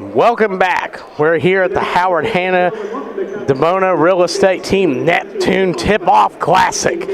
Welcome back. We're here at the Howard Hanna Demona Real Estate Team Neptune Tip-Off Classic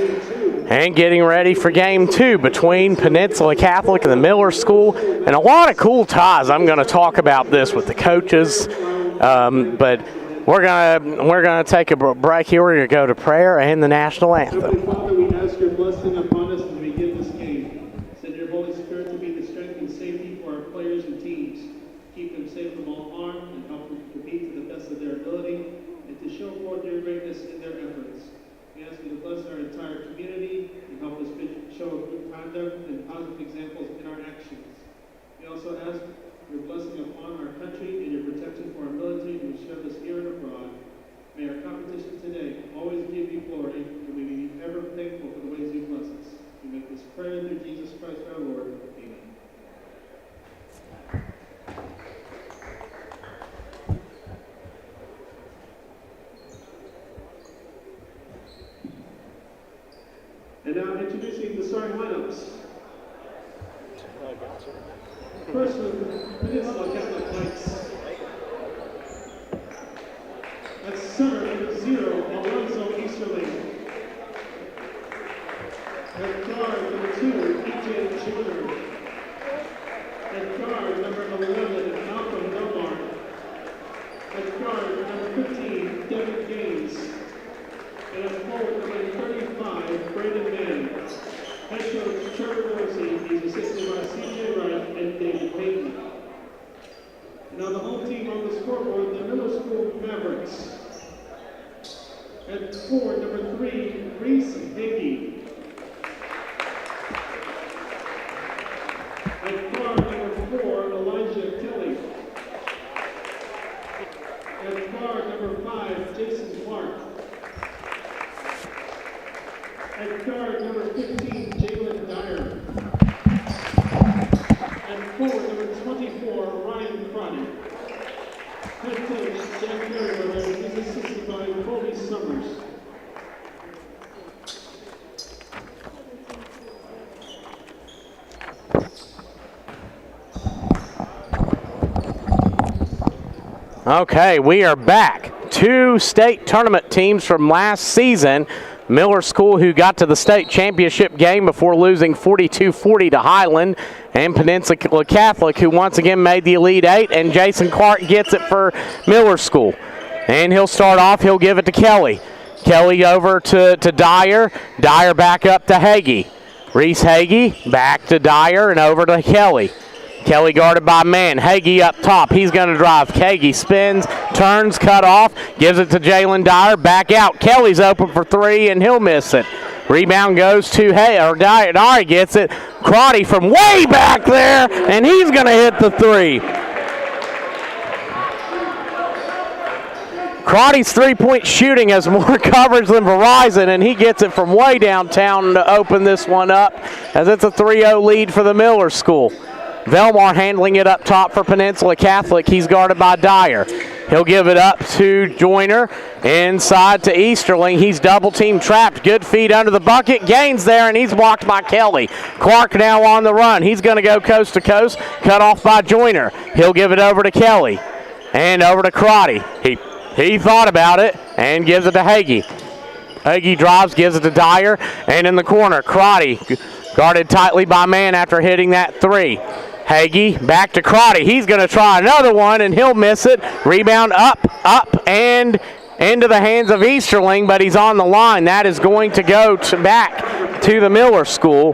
and getting ready for Game 2 between Peninsula Catholic and the Miller School, and a lot of cool ties. I'm going to talk about this with the coaches, but we're gonna take a break here. We're going to go to prayer and the national anthem. Father, we ask your blessing upon us as we begin this game. Send your Holy Spirit to be the strength and safety for our players and teams. Keep them safe from all harm and help them to compete to the best of their ability and to show forth your greatness in their efforts. We ask you to bless our entire community and help us show good conduct and positive examples in our actions. We also ask your blessing upon our country and your protection for our military who serve us here and abroad. May our competition today always give you glory, and we be ever thankful for the ways you bless us. We make this prayer through Jesus Christ our Lord. Amen. And now introducing the starting lineups. First from Peninsula Catholic Heights. At center, number 0, Alonzo Easterling. At guard, number 2, E.J. Jr. At guard, number 11, Malcolm Delmar. At guard, number 15, Devin Gaines. And at forward, number 35, Brandon Mann. Head coach Trevor Dorsey, he's assisted by C.J. Wright and David Payton. Now the home team on the scoreboard, the Miller School Mavericks. At forward, number 3, Reese Hagee. At guard, number 4, Elijah Kelly. At guard, number 5, Jason Clark. At guard, number 15, Jalen Dyer. At forward, number 24, Ryan Crotty. Head coach, Jack Merriweather, is assisted by Colby Summers. Okay, we are back. 2 state tournament teams from last season. Miller School, who got to the state championship game before losing 42-40 to Highland, and Peninsula Catholic, who once again made the Elite Eight, and Jason Clark gets it for Miller School. And he'll start off, he'll give it to Kelly. Kelly over to Dyer. Dyer back up to Hagee. Reese Hagee back to Dyer and over to Kelly. Kelly guarded by Mann. Hagee up top. He's going to drive. Hagee spins, turns, cut off, gives it to Jalen Dyer. Back out. Kelly's open for 3, and he'll miss it. Rebound goes to Dyer. Dyer gets it. Crotty from way back there, and he's going to hit the 3. Crotty's three-point shooting has more coverage than Verizon, and he gets it from way downtown to open this one up, as it's a 3-0 lead for the Miller School. Velmar handling it up top for Peninsula Catholic. He's guarded by Dyer. He'll give it up to Joyner. Inside to Easterling. He's double-team trapped. Good feed under the bucket. Gaines there, and he's blocked by Kelly. Clark now on the run. He's going to go coast to coast. Cut off by Joyner. He'll give it over to Kelly. And over to Crotty. He thought about it and gives it to Hagee. Hagee drives, gives it to Dyer. And in the corner, Crotty guarded tightly by Mann after hitting that 3. Hagee back to Crotty. He's going to try another one, and he'll miss it. Rebound up, and into the hands of Easterling, but he's on the line. That is going to go back to the Miller School.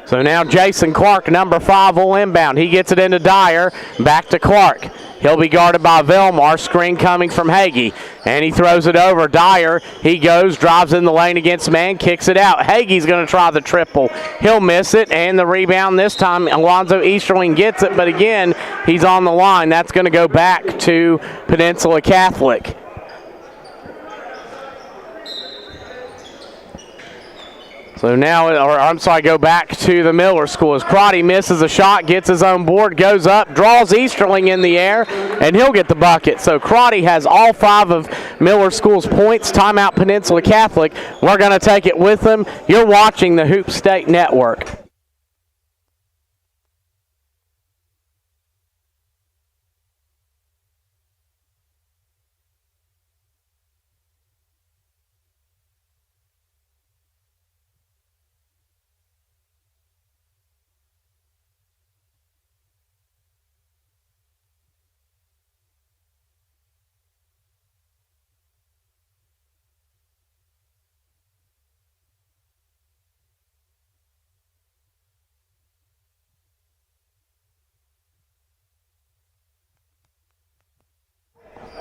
So now Jason Clark, number 5, will inbound. He gets it into Dyer. Back to Clark. He'll be guarded by Velmar. Screen coming from Hagee. And he throws it over. Dyer, he goes, drives in the lane against Mann, kicks it out. Hagee's going to try the triple. He'll miss it, and the rebound this time, Alonzo Easterling gets it, but again, he's on the line. That's going to go back to Peninsula Catholic. So now, go back to the Miller School as Crotty misses a shot, gets his own board, goes up, draws Easterling in the air, and he'll get the bucket. So Crotty has all 5 of Miller School's points. Timeout Peninsula Catholic. We're going to take it with them. You're watching the Hoop State Network.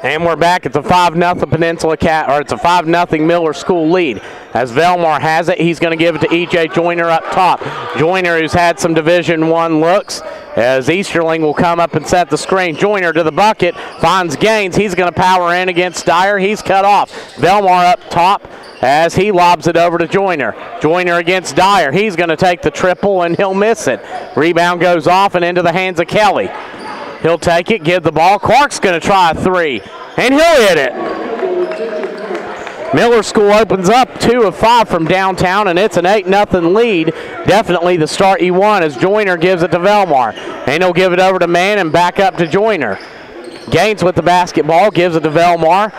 And we're back at the 5-0 Peninsula it's a 5-0 Miller School lead. As Velmar has it, he's going to give it to E.J. Joyner up top. Joyner, who's had some Division I looks, as Easterling will come up and set the screen. Joyner to the bucket, finds Gaines. He's going to power in against Dyer. He's cut off. Velmar up top as he lobs it over to Joyner. Joyner against Dyer. He's going to take the triple, and he'll miss it. Rebound goes off and into the hands of Kelly. He'll take it, give the ball. Clark's going to try a three, and he'll hit it. Miller School opens up 2 of 5 from downtown, and it's an 8-0 lead. Definitely the start you want as Joyner gives it to Velmar. And he'll give it over to Mann and back up to Joyner. Gaines with the basketball, gives it to Velmar.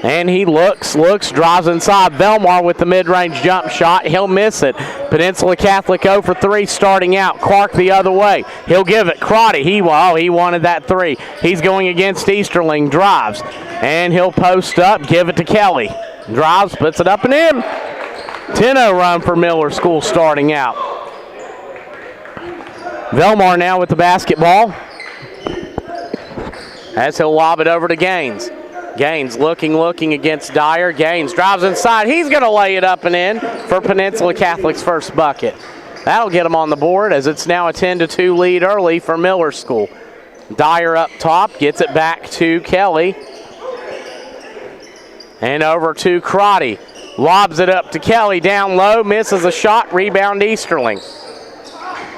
And he looks, drives inside. Velmar with the mid-range jump shot. He'll miss it. Peninsula Catholic 0 for 3 starting out. Clark the other way. He'll give it. Crotty, he wanted that 3. He's going against Easterling. Drives. And he'll post up, give it to Kelly. Drives, puts it up and in. 10-0 run for Miller School starting out. Velmar now with the basketball, as he'll lob it over to Gaines. Gaines looking against Dyer. Gaines drives inside. He's going to lay it up and in for Peninsula Catholic's first bucket. That'll get him on the board as it's now a 10-2 lead early for Miller School. Dyer up top, gets it back to Kelly. And over to Crotty. Lobs it up to Kelly down low, misses a shot, rebound Easterling.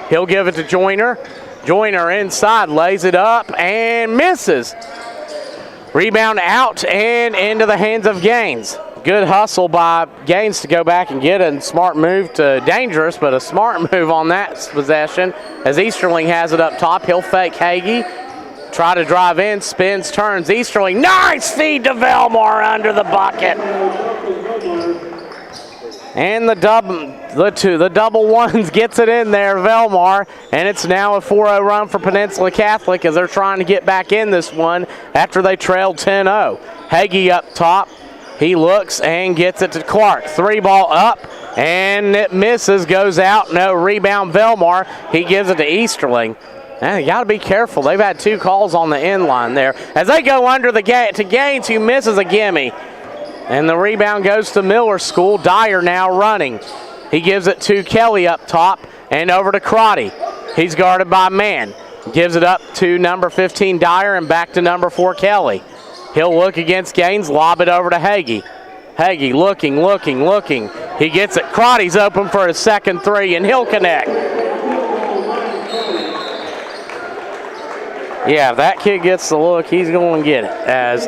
He'll give it to Joyner. Joyner inside, lays it up and misses. Rebound out and into the hands of Gaines. Good hustle by Gaines to go back and get it, and smart move to dangerous, but a smart move on that possession as Easterling has it up top. He'll fake Hagee, try to drive in, spins, turns. Easterling, nice feed to Velmar under the bucket. And the double ones gets it in there, Velmar, and it's now a 4-0 run for Peninsula Catholic as they're trying to get back in this one after they trailed 10-0. Hagee up top. He looks and gets it to Clark. 3-ball up, and it misses, goes out. No rebound, Velmar. He gives it to Easterling. You got to be careful. They've had 2 calls on the end line there. As they go under the to Gaines, who misses a gimme. And the rebound goes to Miller School. Dyer now running. He gives it to Kelly up top and over to Crotty. He's guarded by Mann. Gives it up to number 15 Dyer and back to number 4 Kelly. He'll look against Gaines, lob it over to Hagee. Hagee looking. He gets it. Crotty's open for his second 3 and he'll connect. Yeah, if that kid gets the look, he's going to get it, as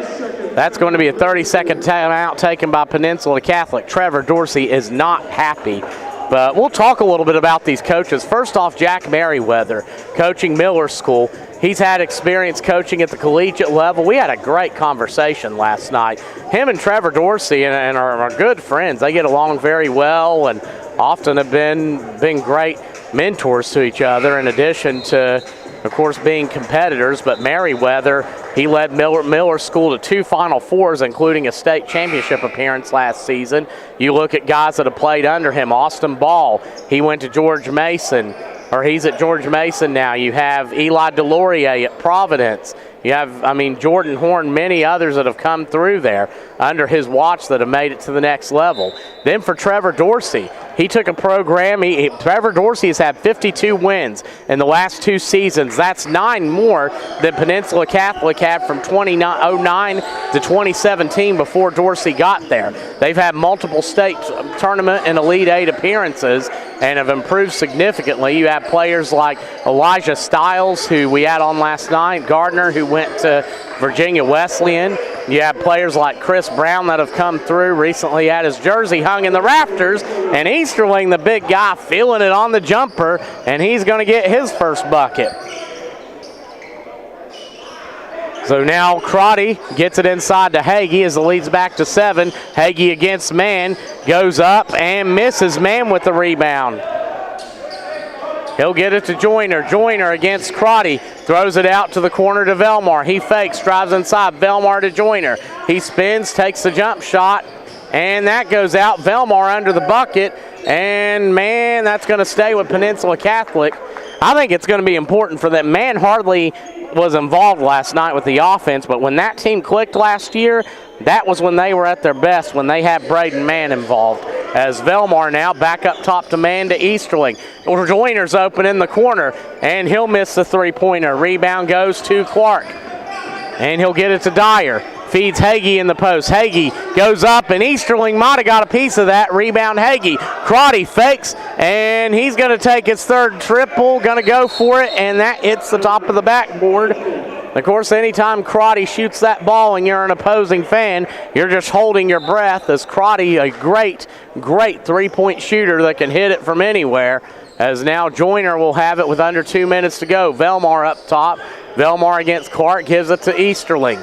that's going to be a 30-second timeout taken by Peninsula Catholic. Trevor Dorsey is not happy. But we'll talk a little bit about these coaches. First off, Jack Merriweather, coaching Miller School. He's had experience coaching at the collegiate level. We had a great conversation last night. Him and Trevor Dorsey and are good friends. They get along very well and often have been great mentors to each other, in addition to, of course, being competitors. But Merriweather, he led Miller School to 2 Final Fours, including a state championship appearance last season. You look at guys that have played under him. Austin Ball, he went to George Mason, or he's at George Mason now. You have Eli DeLaurier at Providence. You have, Jordan Horn, many others that have come through there under his watch that have made it to the next level. Then for Trevor Dorsey, he took a program. Trevor Dorsey has had 52 wins in the last 2 seasons. That's 9 more than Peninsula Catholic had from 2009 to 2017 before Dorsey got there. They've had multiple state tournament and Elite 8 appearances and have improved significantly. You have players like Elijah Stiles, who we had on last night, Gardner, who went to Virginia Wesleyan. You have players like Chris Brown that have come through, recently had his jersey hung in the rafters, and Easterling, the big guy, feeling it on the jumper, and he's going to get his first bucket. So now Crotty gets it inside to Hagee as the lead's back to 7. Hagee against Mann, goes up and misses. Mann with the rebound. He'll get it to Joyner. Joyner against Crotty. Throws it out to the corner to Velmar. He fakes, drives inside. Velmar to Joyner. He spins, takes the jump shot, and that goes out. Velmar under the bucket, and man, that's going to stay with Peninsula Catholic. I think it's going to be important for them. Mann hardly was involved last night with the offense, but when that team clicked last year, that was when they were at their best, when they had Braden Mann involved. As Velmar now back up top to Mann to Easterling. Joyner's open in the corner, and he'll miss the three-pointer. Rebound goes to Clark, and he'll get it to Dyer. Feeds Hagee in the post. Hagee goes up, and Easterling might have got a piece of that. Rebound Hagee. Crotty fakes, and he's going to take his third triple. Going to go for it, and that hits the top of the backboard. Of course, anytime Crotty shoots that ball and you're an opposing fan, you're just holding your breath, as Crotty, a great three-point shooter that can hit it from anywhere. As now Joyner will have it with under 2 minutes to go. Velmar up top. Velmar against Clark, gives it to Easterling.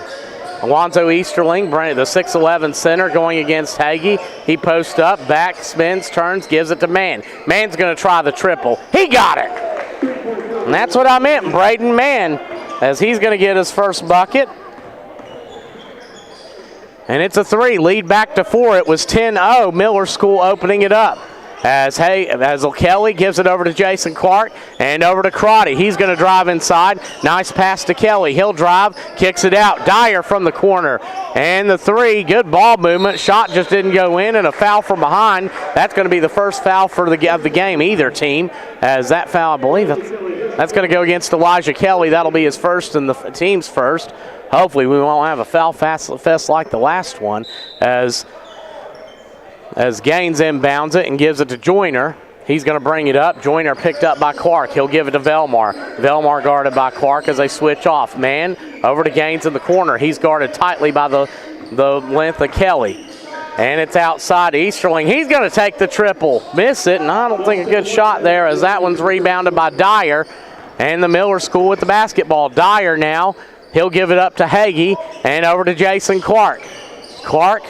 Alonzo Easterling, the 6'11 center, going against Hagee. He posts up, back, spins, turns, gives it to Mann. Mann's going to try the triple. He got it! And that's what I meant, Braden Mann, as he's going to get his first bucket. And it's a three, lead back to 4. It was 10-0, Miller School opening it up. As Kelly gives it over to Jason Clark and over to Crotty. He's going to drive inside. Nice pass to Kelly. He'll drive, kicks it out. Dyer from the corner. And the three, good ball movement. Shot just didn't go in, and a foul from behind. That's going to be the first foul of the game, either team. As that foul, I believe, that's going to go against Elijah Kelly. That'll be his first and the team's first. Hopefully we won't have a foul fest like the last one. As Gaines inbounds it and gives it to Joyner. He's going to bring it up. Joyner picked up by Clark. He'll give it to Velmar. Velmar guarded by Clark as they switch off. Mann over to Gaines in the corner. He's guarded tightly by the length of Kelly. And it's outside Easterling. He's going to take the triple. Miss it, and I don't think a good shot there, as that one's rebounded by Dyer. And the Miller School with the basketball. Dyer now. He'll give it up to Hagee and over to Jason Clark. Clark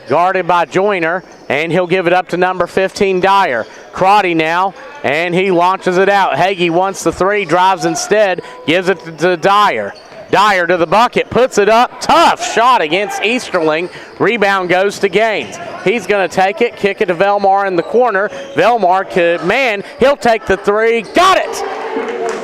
guarded by Joyner, and he'll give it up to number 15, Dyer. Crotty now, and he launches it out. Hagee wants the three, drives instead, gives it to Dyer. Dyer to the bucket, puts it up. Tough shot against Easterling. Rebound goes to Gaines. He's going to take it, kick it to Velmar in the corner. Velmar, Mann, he'll take the three. Got it!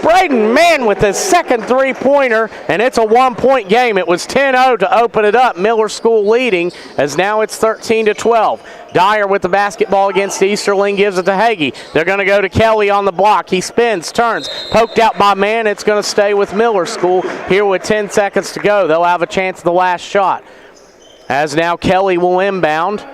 Braden Mann with his second three-pointer, and it's a one-point game. It was 10-0 to open it up. Miller School leading, as now it's 13-12. Dyer with the basketball against Easterling, gives it to Hagee. They're going to go to Kelly on the block. He spins, turns, poked out by Mann. It's going to stay with Miller School here with 10 seconds to go. They'll have a chance at the last shot. As now Kelly will inbound.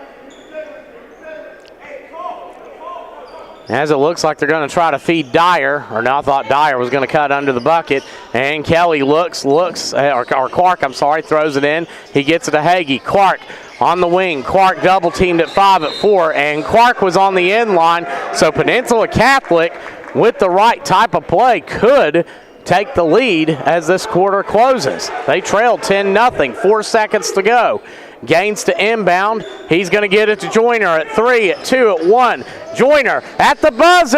As it looks like they're going to try to feed Dyer, or no, I thought Dyer was going to cut under the bucket. And Kelly or Clark, throws it in. He gets it to Hagee. Clark on the wing. Clark double teamed at 5 at 4, and Clark was on the end line. So Peninsula Catholic, with the right type of play, could take the lead as this quarter closes. They trailed 10-0, 4 seconds to go. Gaines to inbound. He's going to get it to Joyner at 3, at 2, at 1. Joyner at the buzzer.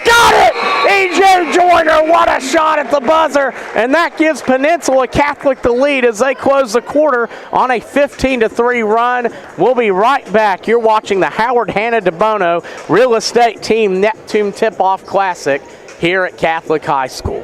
Got it! E.J. Joyner, what a shot at the buzzer. And that gives Peninsula Catholic the lead as they close the quarter on a 15-3 run. We'll be right back. You're watching the Howard Hanna DeBono Real Estate Team Neptune Tip-Off Classic here at Catholic High School.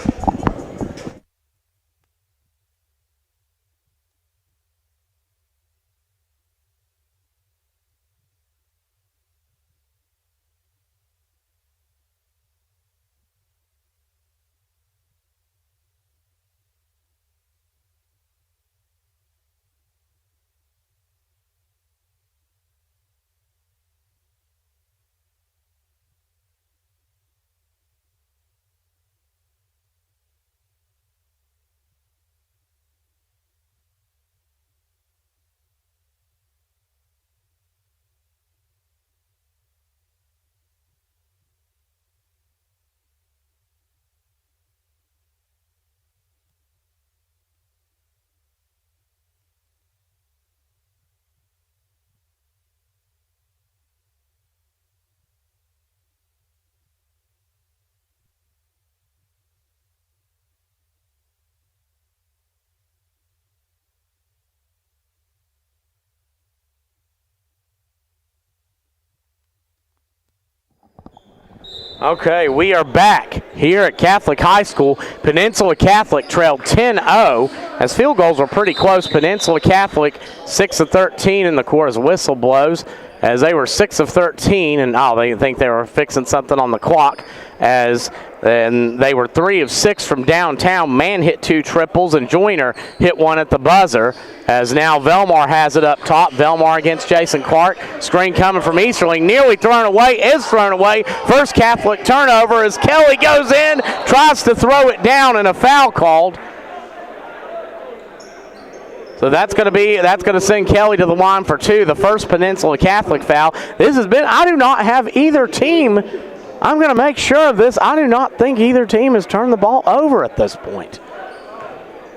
Okay, we are back here at Catholic High School. Peninsula Catholic trailed 10-0 as field goals were pretty close. Peninsula Catholic 6 of 13 in the quarter as whistle blows, as they were 6 of 13, and they think they were fixing something on the clock, and they were 3 of 6 from downtown. Man hit 2 triples, and Joyner hit 1 at the buzzer, as now Velmar has it up top. Velmar against Jason Clark. Screen coming from Easterling, nearly thrown away, is thrown away. First Catholic turnover as Kelly goes in, tries to throw it down, and a foul called. So that's going to send Kelly to the line for 2, the first Peninsula Catholic foul. This has been, I do not have either team, I'm going to make sure of this, I do not think either team has turned the ball over at this point.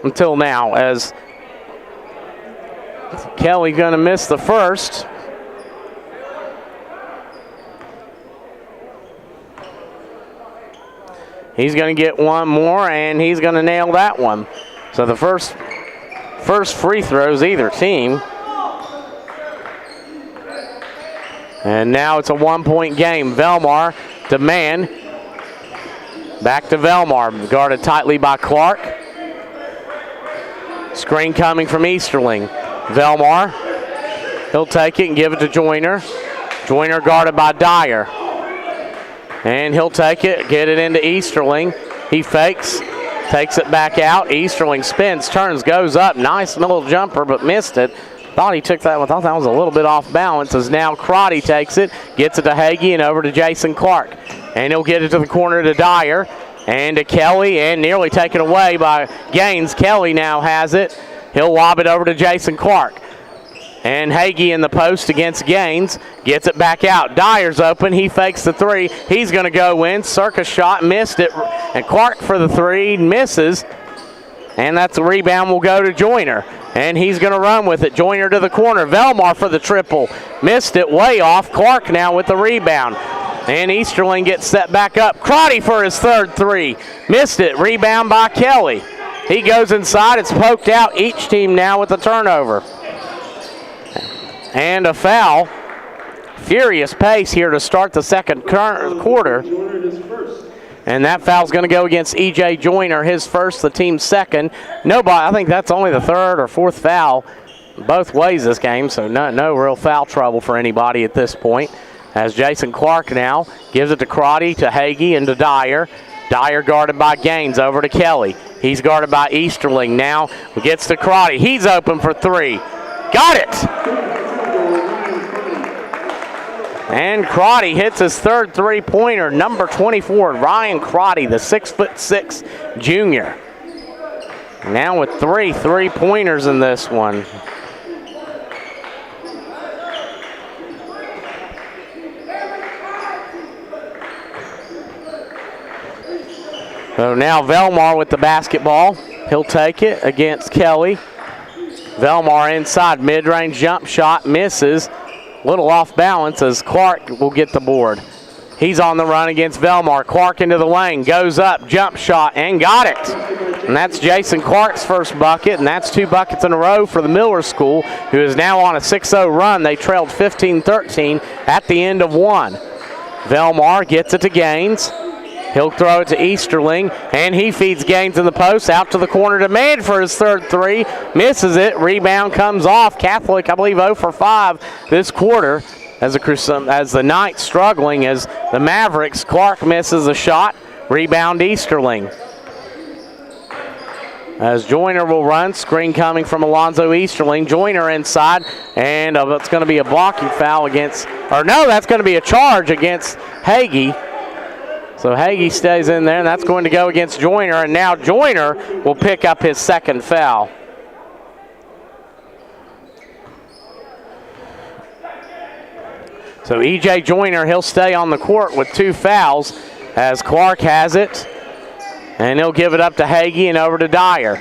Until now, as Kelly going to miss the first. He's going to get one more, and he's going to nail that one. So the first free throws either team. And now it's a 1-point game. Velmar to man. Back to Velmar, guarded tightly by Clark. Screen coming from Easterling. Velmar, he'll take it and give it to Joyner. Joyner guarded by Dyer. And he'll take it, get it into Easterling. He fakes, takes it back out. Easterling spins, turns, goes up. Nice middle jumper, but missed it. Thought he took that one. Thought that was a little bit off balance, as now Crotty takes it, gets it to Hagee and over to Jason Clark. And he'll get it to the corner to Dyer and to Kelly, and nearly taken away by Gaines. Kelly now has it. He'll lob it over to Jason Clark. And Hagee in the post against Gaines. Gets it back out. Dyer's open. He fakes the 3. He's going to go in. Circus shot. Missed it. And Clark for the 3. Misses. And that's a rebound will go to Joyner. And he's going to run with it. Joyner to the corner. Velmar for the triple. Missed it. Way off. Clark now with the rebound. And Easterling gets set back up. Crotty for his third 3. Missed it. Rebound by Kelly. He goes inside. It's poked out. Each team now with the turnover. And a foul. Furious pace here to start the second quarter. And that foul's going to go against E.J. Joyner, his first, the team's second. Nobody, I think that's only the third or fourth foul both ways this game, so no real foul trouble for anybody at this point. As Jason Clark now gives it to Crotty, to Hagee, and to Dyer. Dyer guarded by Gaines, over to Kelly. He's guarded by Easterling. Now gets to Crotty. He's open for 3. Got it! And Crotty hits his third 3-pointer, number 24, Ryan Crotty, the 6'6" junior. Now with 3 3-pointers in this one. So now Velmar with the basketball. He'll take it against Kelly. Velmar inside, mid-range jump shot, misses. Little off balance as Clark will get the board. He's on the run against Velmar. Clark into the lane, goes up, jump shot, and got it. And that's Jason Clark's first bucket, and that's 2 buckets in a row for the Miller School, who is now on a 6-0 run. They trailed 15-13 at the end of 1. Velmar gets it to Gaines. He'll throw it to Easterling, and he feeds Gaines in the post, out to the corner to man for his third 3. Misses it. Rebound comes off. Catholic, I believe, 0 for 5 this quarter as the Knights struggling as the Mavericks. Clark misses a shot. Rebound Easterling. As Joyner will run, screen coming from Alonzo Easterling. Joyner inside, and it's going to be a blocking foul against, or no, that's going to be a charge against Hagee. So Hagee stays in there, and that's going to go against Joyner, and now Joyner will pick up his second foul. So E.J. Joyner, he'll stay on the court with 2 fouls as Clark has it, and he'll give it up to Hagee and over to Dyer.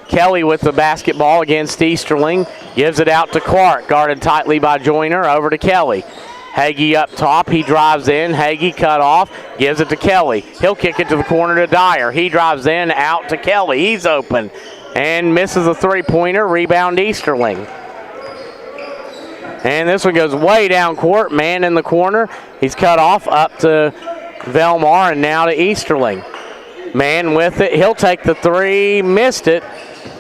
Kelly with the basketball against Easterling, gives it out to Clark, guarded tightly by Joyner, over to Kelly. Hagee up top, he drives in, Hagee cut off, gives it to Kelly. He'll kick it to the corner to Dyer. He drives in, out to Kelly. He's open and misses a 3-pointer. Rebound Easterling. And this one goes way down court. Man in the corner. He's cut off up to Velmar and now to Easterling. Man with it. He'll take the three. Missed it.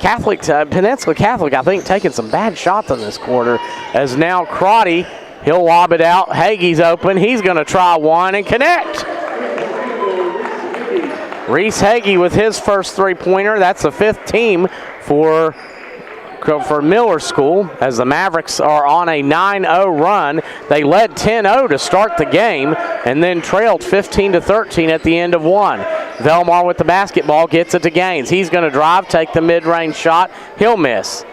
Peninsula Catholic, I think, taking some bad shots in this quarter. As now Crotty, he'll lob it out. Hagee's open. He's going to try one and connect. Reese Hagee with his first three-pointer. That's the fifth team for Miller School, as the Mavericks are on a 9-0 run. They led 10-0 to start the game and then trailed 15-13 at the end of one. Velmar with the basketball gets it to Gaines. He's going to drive, take the mid-range shot. He'll miss.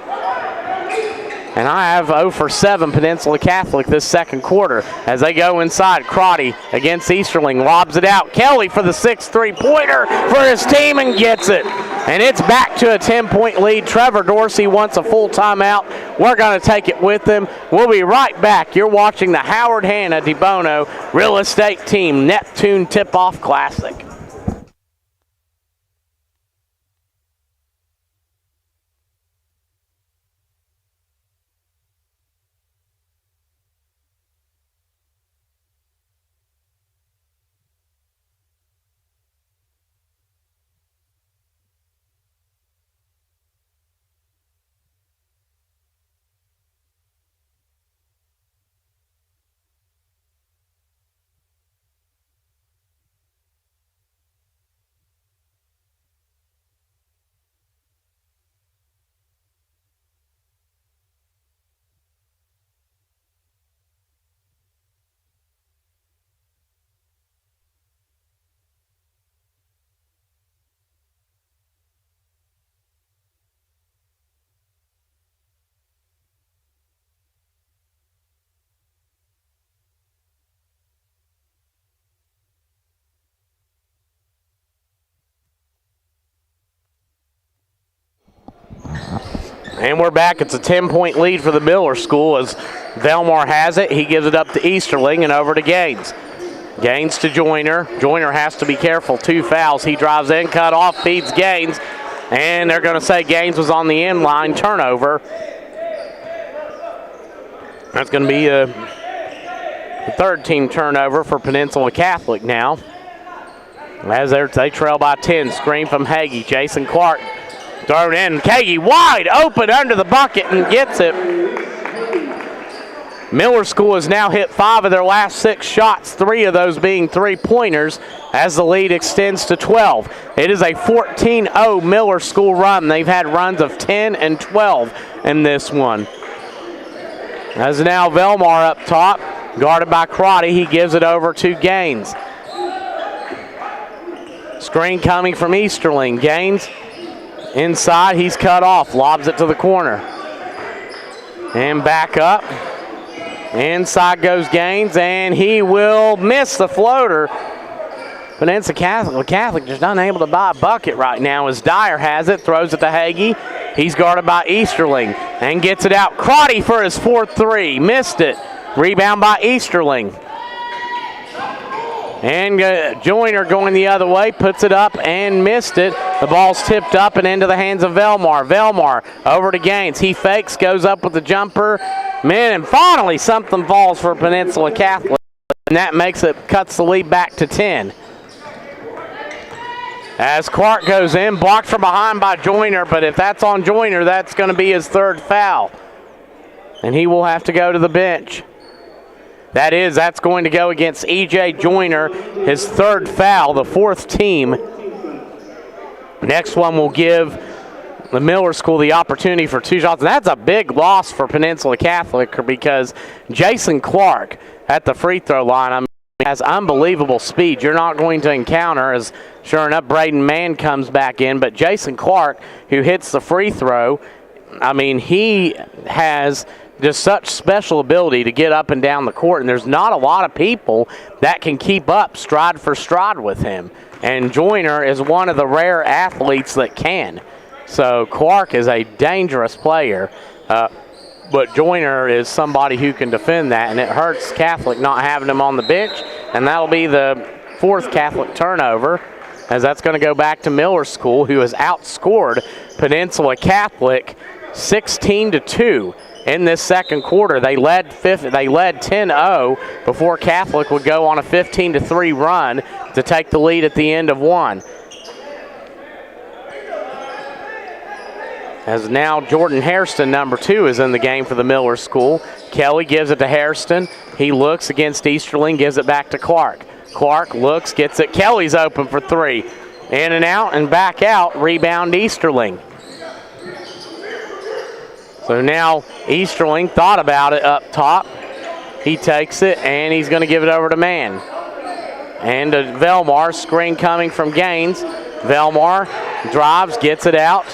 And I have 0 for 7 Peninsula Catholic this second quarter as they go inside. Crotty against Easterling, lobs it out. Kelly for the 6th three-pointer for his team and gets it. And it's back to a 10-point lead. Trevor Dorsey wants a full timeout. We're going to take it with him. We'll be right back. You're watching the Howard Hanna DeBono Real Estate Team Neptune Tip-Off Classic. And we're back. It's a 10-point lead for the Miller School as Velmar has it. He gives it up to Easterling and over to Gaines. Gaines to Joyner. Joyner has to be careful. 2 fouls. He drives in, cut off, feeds Gaines. And they're going to say Gaines was on the end line. Turnover. That's going to be a third-team turnover for Peninsula Catholic now. As they trail by 10. Screen from Hagee. Jason Clark thrown in. Hagee wide open under the bucket and gets it. Miller School has now hit 5 of their last 6 shots, 3 of those being three-pointers, as the lead extends to 12. It is a 14-0 Miller School run. They've had runs of 10 and 12 in this one. As now Velmar up top, guarded by Crotty. He gives it over to Gaines. Screen coming from Easterling. Gaines inside, he's cut off, lobs it to the corner. And back up. Inside goes Gaines, and he will miss the floater. Peninsula Catholic just unable to buy a bucket right now as Dyer has it, throws it to Hagee. He's guarded by Easterling and gets it out. Crotty for his 4th three, missed it. Rebound by Easterling. And Joyner going the other way, puts it up and missed it. The ball's tipped up and into the hands of Velmar. Velmar over to Gaines. He fakes, goes up with the jumper. Man, and finally something falls for Peninsula Catholic. And that cuts the lead back to 10. As Clark goes in, blocked from behind by Joyner, but if that's on Joyner, that's going to be his 3rd foul. And he will have to go to the bench. That's going to go against E.J. Joyner, his 3rd foul, the 4th team. Next one will give the Miller School the opportunity for 2 shots. And that's a big loss for Peninsula Catholic because Jason Clark at the free throw line has unbelievable speed. You're not going to encounter, as sure enough, Braden Mann comes back in, but Jason Clark, who hits the free throw, he has just such special ability to get up and down the court, and there's not a lot of people that can keep up stride for stride with him. And Joyner is one of the rare athletes that can. So Clark is a dangerous player, but Joyner is somebody who can defend that, and it hurts Catholic not having him on the bench, and that'll be the 4th Catholic turnover, as that's going to go back to Miller School, who has outscored Peninsula Catholic 16-2 in this second quarter. They led 10-0 before Catholic would go on a 15-3 run to take the lead at the end of one. As now Jordan Hairston, number 2, is in the game for the Miller School. Kelly gives it to Hairston. He looks against Easterling, gives it back to Clark. Clark looks, gets it. Kelly's open for 3. In and out and back out, rebound Easterling. So now Easterling thought about it up top. He takes it and he's going to give it over to Mann. And to Velmar, screen coming from Gaines. Velmar drives, gets it out.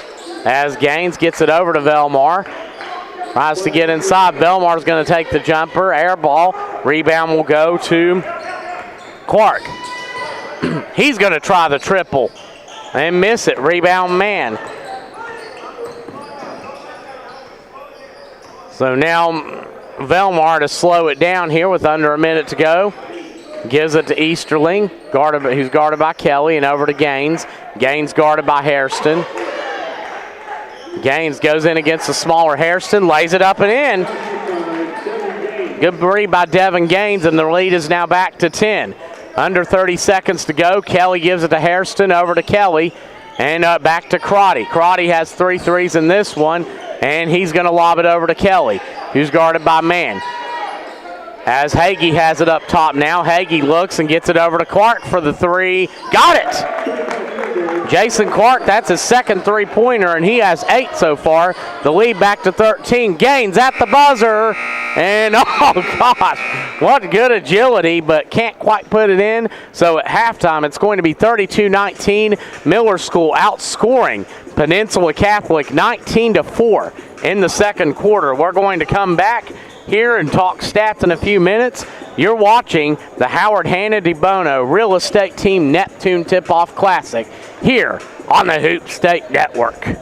As Gaines gets it over to Velmar. Tries to get inside. Velmar's going to take the jumper. Air ball. Rebound will go to Clark. He's going to try the triple and miss it. Rebound Mann. So now Velmar to slow it down here with under a minute to go. Gives it to Easterling, who's guarded by Kelly, and over to Gaines. Gaines guarded by Hairston. Gaines goes in against the smaller Hairston, lays it up and in. Good read by Devin Gaines, and the lead is now back to 10. Under 30 seconds to go. Kelly gives it to Hairston, over to Kelly, and back to Crotty. Crotty has 3 threes in this one, and he's going to lob it over to Kelly, who's guarded by Mann. As Hagee has it up top now. Hagee looks and gets it over to Clark for the 3. Got it! Jason Clark, that's his second three-pointer, and he has 8 so far. The lead back to 13. Gaines at the buzzer, and oh gosh, what good agility, but can't quite put it in. So at halftime, it's going to be 32-19. Miller School outscoring Peninsula Catholic 19-4 in the second quarter. We're going to come back here and talk stats in a few minutes. You're watching the Howard Hanna DeBono Real Estate Team Neptune Tip-Off Classic here on the Hoop State Network.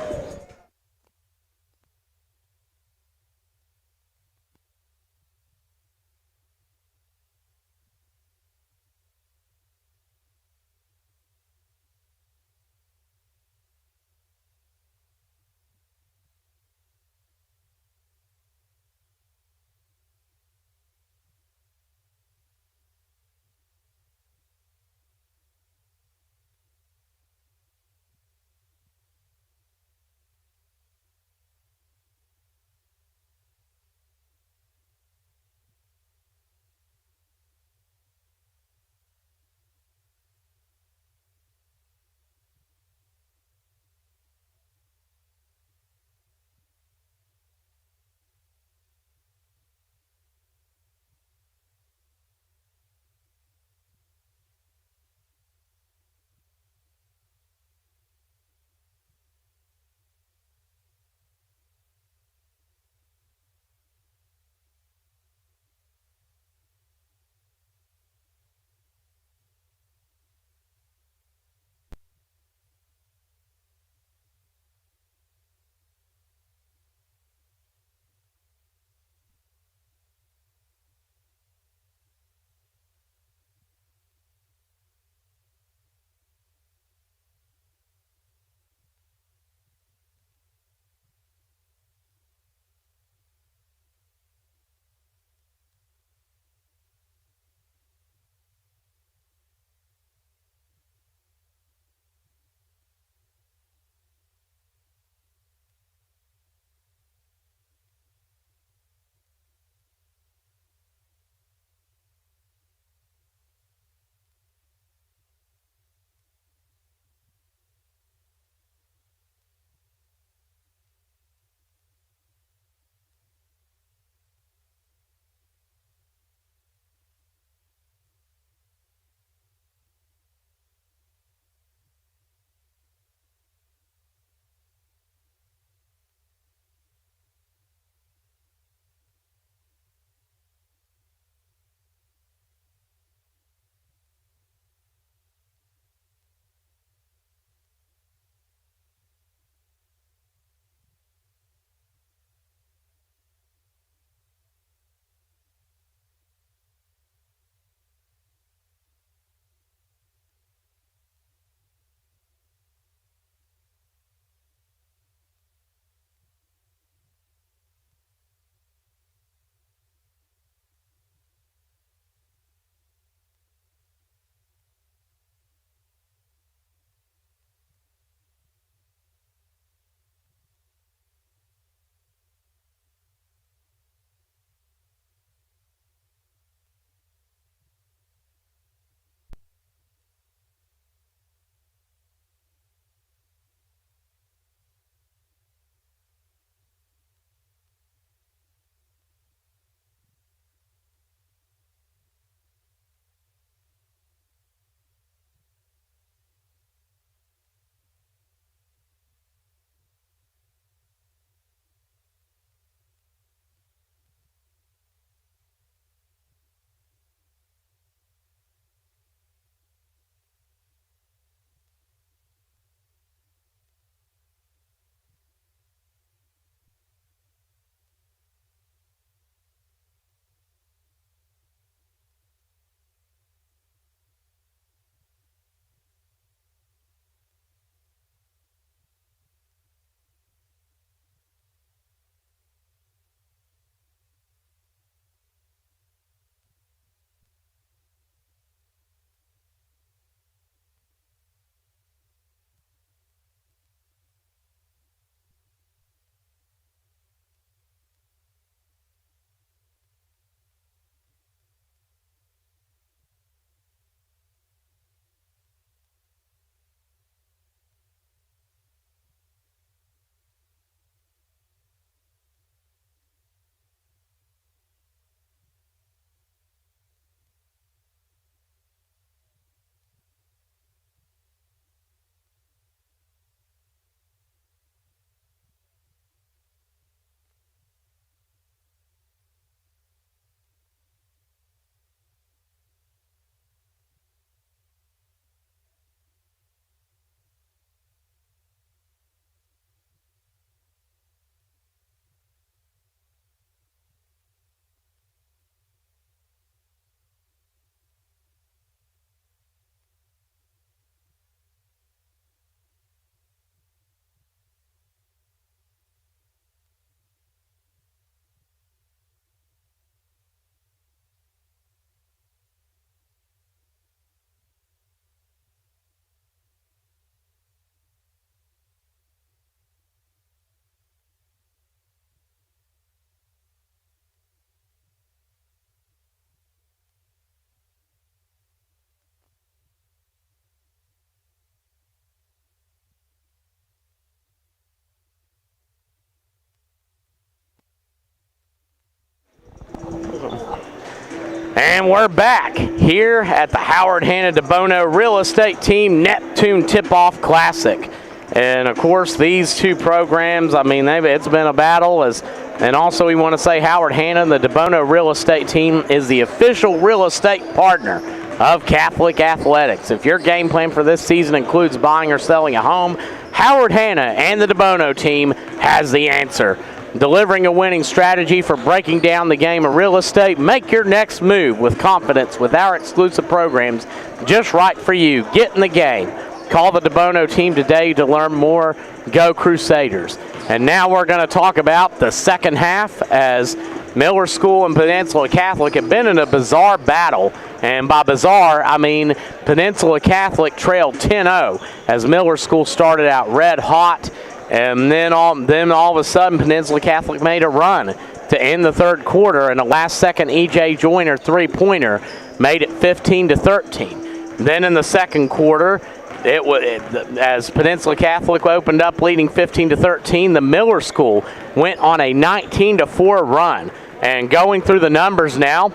And we're back here at the Howard Hanna DeBono Real Estate Team Neptune Tip-Off Classic. And, of course, these two programs, I mean, it's been a battle. And also we want to say Howard Hanna, the DeBono Real Estate Team, is the official real estate partner of Catholic Athletics. If your game plan for this season includes buying or selling a home, Howard Hanna and the DeBono team has the answer. Delivering a winning strategy for breaking down the game of real estate. Make your next move with confidence with our exclusive programs just right for you. Get in the game. Call the DeBono team today to learn more. Go Crusaders. And now we're going to talk about the second half, as Miller School and Peninsula Catholic have been in a bizarre battle. And by bizarre, I mean Peninsula Catholic trailed 10-0 as Miller School started out red hot. And then all of a sudden, Peninsula Catholic made a run to end the third quarter, and a last-second E.J. Joyner three-pointer made it 15-13. Then in the second quarter, as Peninsula Catholic opened up leading 15-13, the Miller School went on a 19-4 run. And going through the numbers now,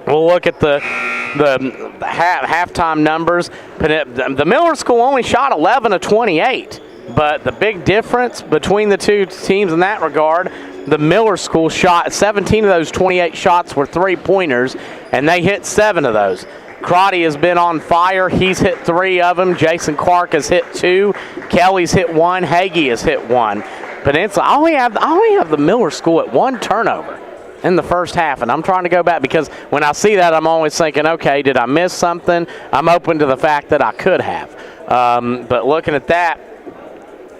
we'll look at the halftime numbers. The Miller School only shot 11 of 28. But the big difference between the two teams in that regard, the Miller School shot 17 of those 28 shots were three-pointers, and they hit 7 of those. Crotty has been on fire. He's hit 3 of them. Jason Clark has hit 2. Kelly's hit 1. Hagee has hit 1. Peninsula, I only have the Miller School at 1 turnover in the first half, and I'm trying to go back because when I see that, I'm always thinking, okay, did I miss something? I'm open to the fact that I could have. But looking at that,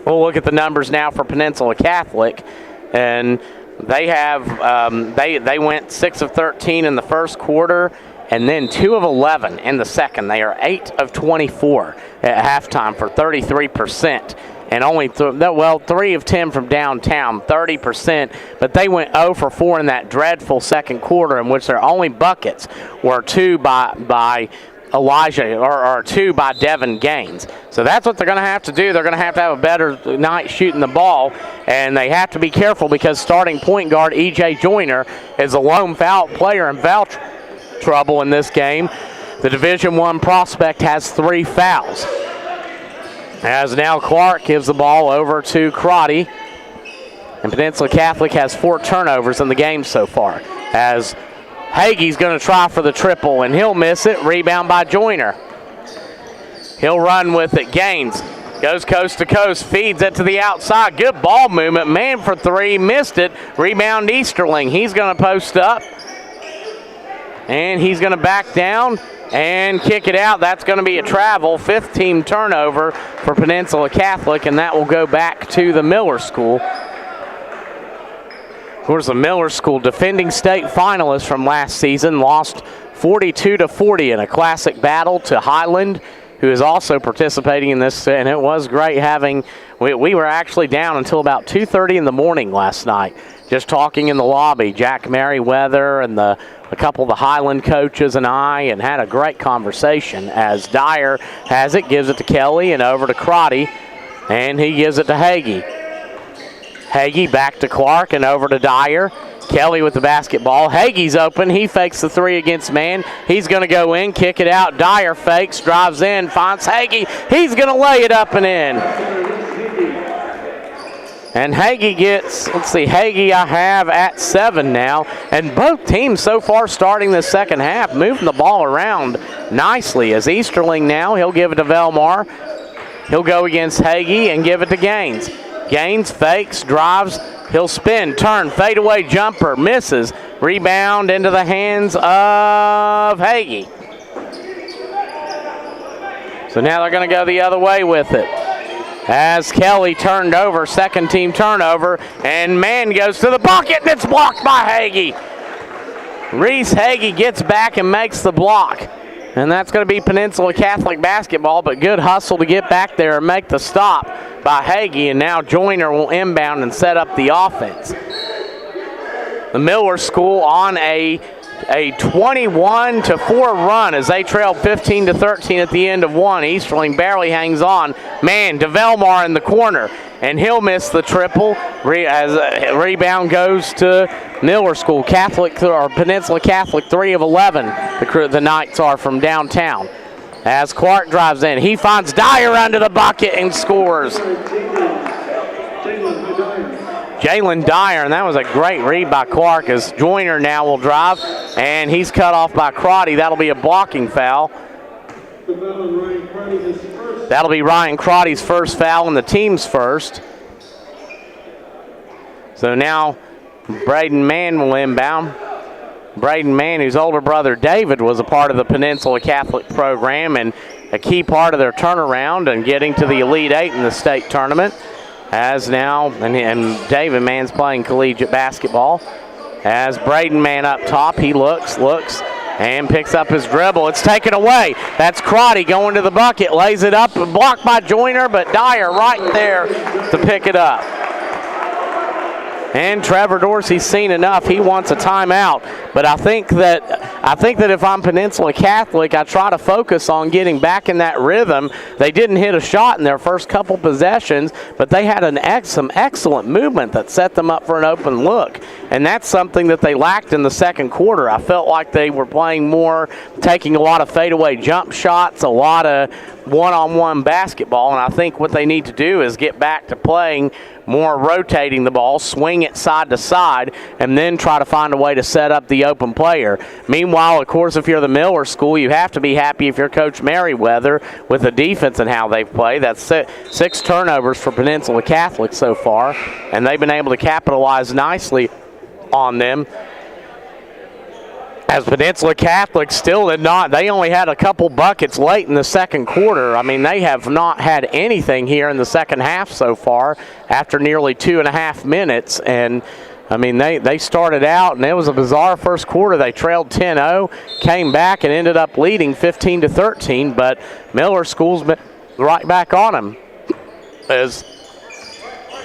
we'll look at the numbers now for Peninsula Catholic, and they have they went 6 of 13 in the first quarter, and then 2 of 11 in the second. They are 8 of 24 at halftime for 33%, and only 3 of 10 from downtown, 30%. But they went 0 for 4 in that dreadful second quarter, in which their only buckets were 2 by Elijah or 2 by Devin Gaines. So that's what they're going to have to do. They're going to have a better night shooting the ball, and they have to be careful because starting point guard E.J. Joyner is a lone foul player in foul trouble in this game. The Division I prospect has 3 fouls. As now Clark gives the ball over to Crotty, and Peninsula Catholic has 4 turnovers in the game so far. As Hagee's going to try for the triple, and he'll miss it. Rebound by Joyner. He'll run with it. Gaines goes coast to coast, feeds it to the outside. Good ball movement. Man for 3, missed it. Rebound Easterling. He's going to post up, and he's going to back down and kick it out. That's going to be a travel. 5th team turnover for Peninsula Catholic, and that will go back to the Miller School. Of course, the Miller School, defending state finalists from last season, lost 42-40 in a classic battle to Highland, who is also participating in this. And it was great having, we were actually down until about 2:30 in the morning last night, just talking in the lobby. Jack Merriweather and a couple of the Highland coaches and I, and had a great conversation as Dyer has it, gives it to Kelly and over to Crotty, and he gives it to Hagee. Hagee back to Clark and over to Dyer. Kelly with the basketball. Hagee's open. He fakes the 3 against man. He's going to go in, kick it out. Dyer fakes, drives in, finds Hagee. He's going to lay it up and in. And Hagee gets, Hagee I have at 7 now. And both teams so far starting the second half, moving the ball around nicely. As Easterling now, he'll give it to Velmar. He'll go against Hagee and give it to Gaines. Gaines fakes, drives, he'll spin, turn, fadeaway jumper, misses. Rebound into the hands of Hagee. So now they're going to go the other way with it. As Kelly turned over, 2nd team turnover, and man goes to the bucket, and it's blocked by Hagee. Reese Hagee gets back and makes the block. And that's going to be Peninsula Catholic basketball, but good hustle to get back there and make the stop by Hagee, and now Joyner will inbound and set up the offense. The Miller School on a a 21-4 run as they trailed 15-13 at the end of one. Easterling barely hangs on. Man, DeVelmar in the corner, and he'll miss the triple as a rebound goes to Miller School. Peninsula Catholic 3 of 11. The Knights are from downtown. As Clark drives in, he finds Dyer under the bucket and scores. Jalen Dyer, and that was a great read by Clark as Joyner now will drive, and he's cut off by Crotty. That'll be a blocking foul. That'll be Ryan Crotty's first foul and the team's first. So now Braden Mann will inbound. Braden Mann, whose older brother David was a part of the Peninsula Catholic program and a key part of their turnaround and getting to the Elite Eight in the state tournament. As now, and David Mann's playing collegiate basketball. As Braden Mann up top, he looks, and picks up his dribble. It's taken away. That's Crotty going to the bucket, lays it up, blocked by Joyner, but Dyer right there to pick it up. And Trevor Dorsey's seen enough. He wants a timeout. But I think that if I'm Peninsula Catholic, I try to focus on getting back in that rhythm. They didn't hit a shot in their first couple possessions, but they had some excellent movement that set them up for an open look. And that's something that they lacked in the second quarter. I felt like they were playing more, taking a lot of fadeaway jump shots, a lot of one-on-one basketball, and I think what they need to do is get back to playing more rotating the ball, swing it side to side, and then try to find a way to set up the open player. Meanwhile, of course, if you're the Miller School, you have to be happy if you're Coach Merriweather with the defense and how they've played. That's 6 turnovers for Peninsula Catholic so far, and they've been able to capitalize nicely on them. As Peninsula Catholic still did not, they only had a couple buckets late in the second quarter. I mean, they have not had anything here in the second half so far after nearly 2.5 minutes. And, I mean, they started out, and it was a bizarre first quarter. They trailed 10-0, came back, and ended up leading 15-13. But Miller School's been right back on them. As